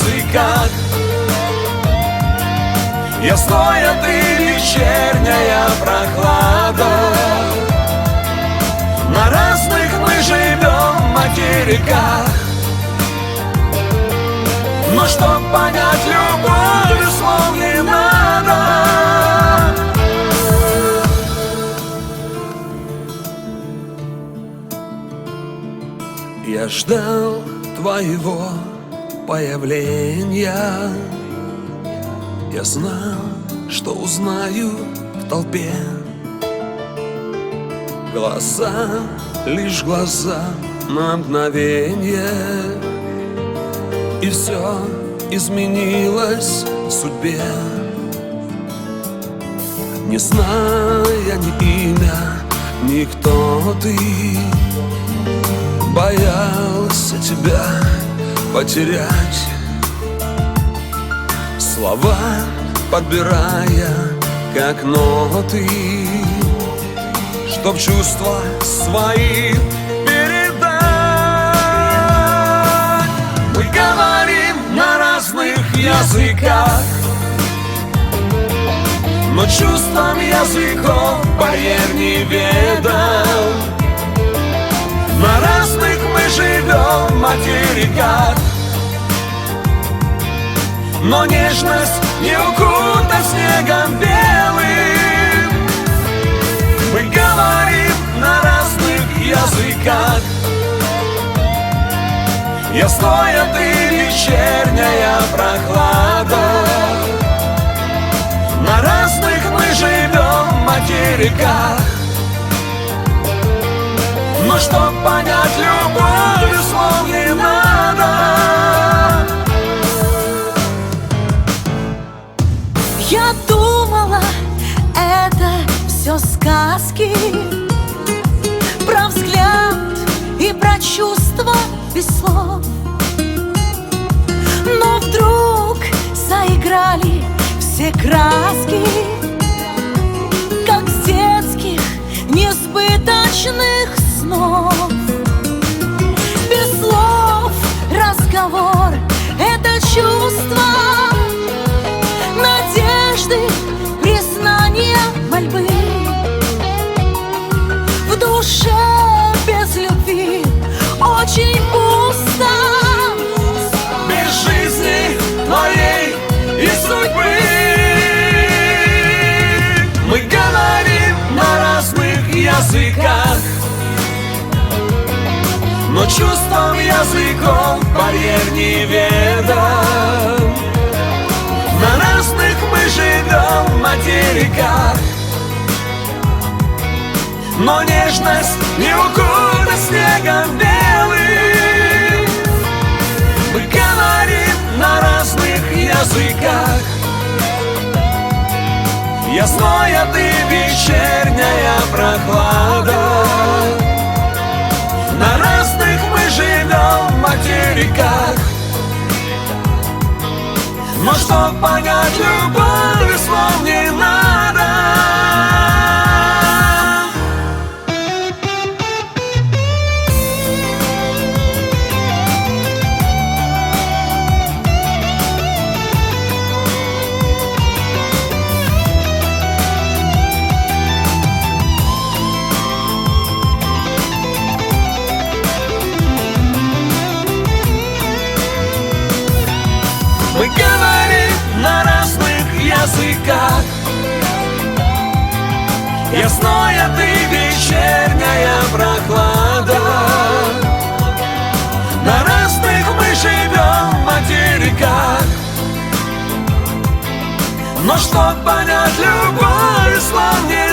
языках. Ясная ты вечерняя прохлада. На разных мы живем материках, но чтоб понять любовь, слов не надо. Я ждал твоего появления. Я знал, что узнаю в толпе. Глаза, лишь глаза на мгновенье, и все изменилось в судьбе. Не зная ни имя, ни кто ты, боялся тебя потерять. Слова подбирая, как ноты, чтоб чувства свои передать. Мы говорим на разных языках, но чувствам языков барьер не ведал. На разных мы живем материках, но нежность не укута снегом белым. Мы говорим на разных языках. Ясная ты вечерняя прохлада. На разных мы живем материках, но чтоб понять любовь, слов не надо. Я думала, это все сказки, про взгляд и про чувства без слов. Но вдруг заиграли все краски, как с детских несбыточных снов. Без слов разговор — это чувство, надежды, признания, мольбы. В душе без любви очень пусто, без жизни твоей и судьбы. Мы говорим на разных языках, но чувствам языков барьер не ведом. На разных мы живем материках, но нежность не укута снегом белым. Мы говорим на разных языках. Ясная ты вечерняя прохлада. На разных мы живем материках, но чтоб понять любовь, слов не надо. Мы говорим на разных языках. Ясная ты вечерняя прохлада. На разных мы живем материках, но чтоб понять любовь, слов не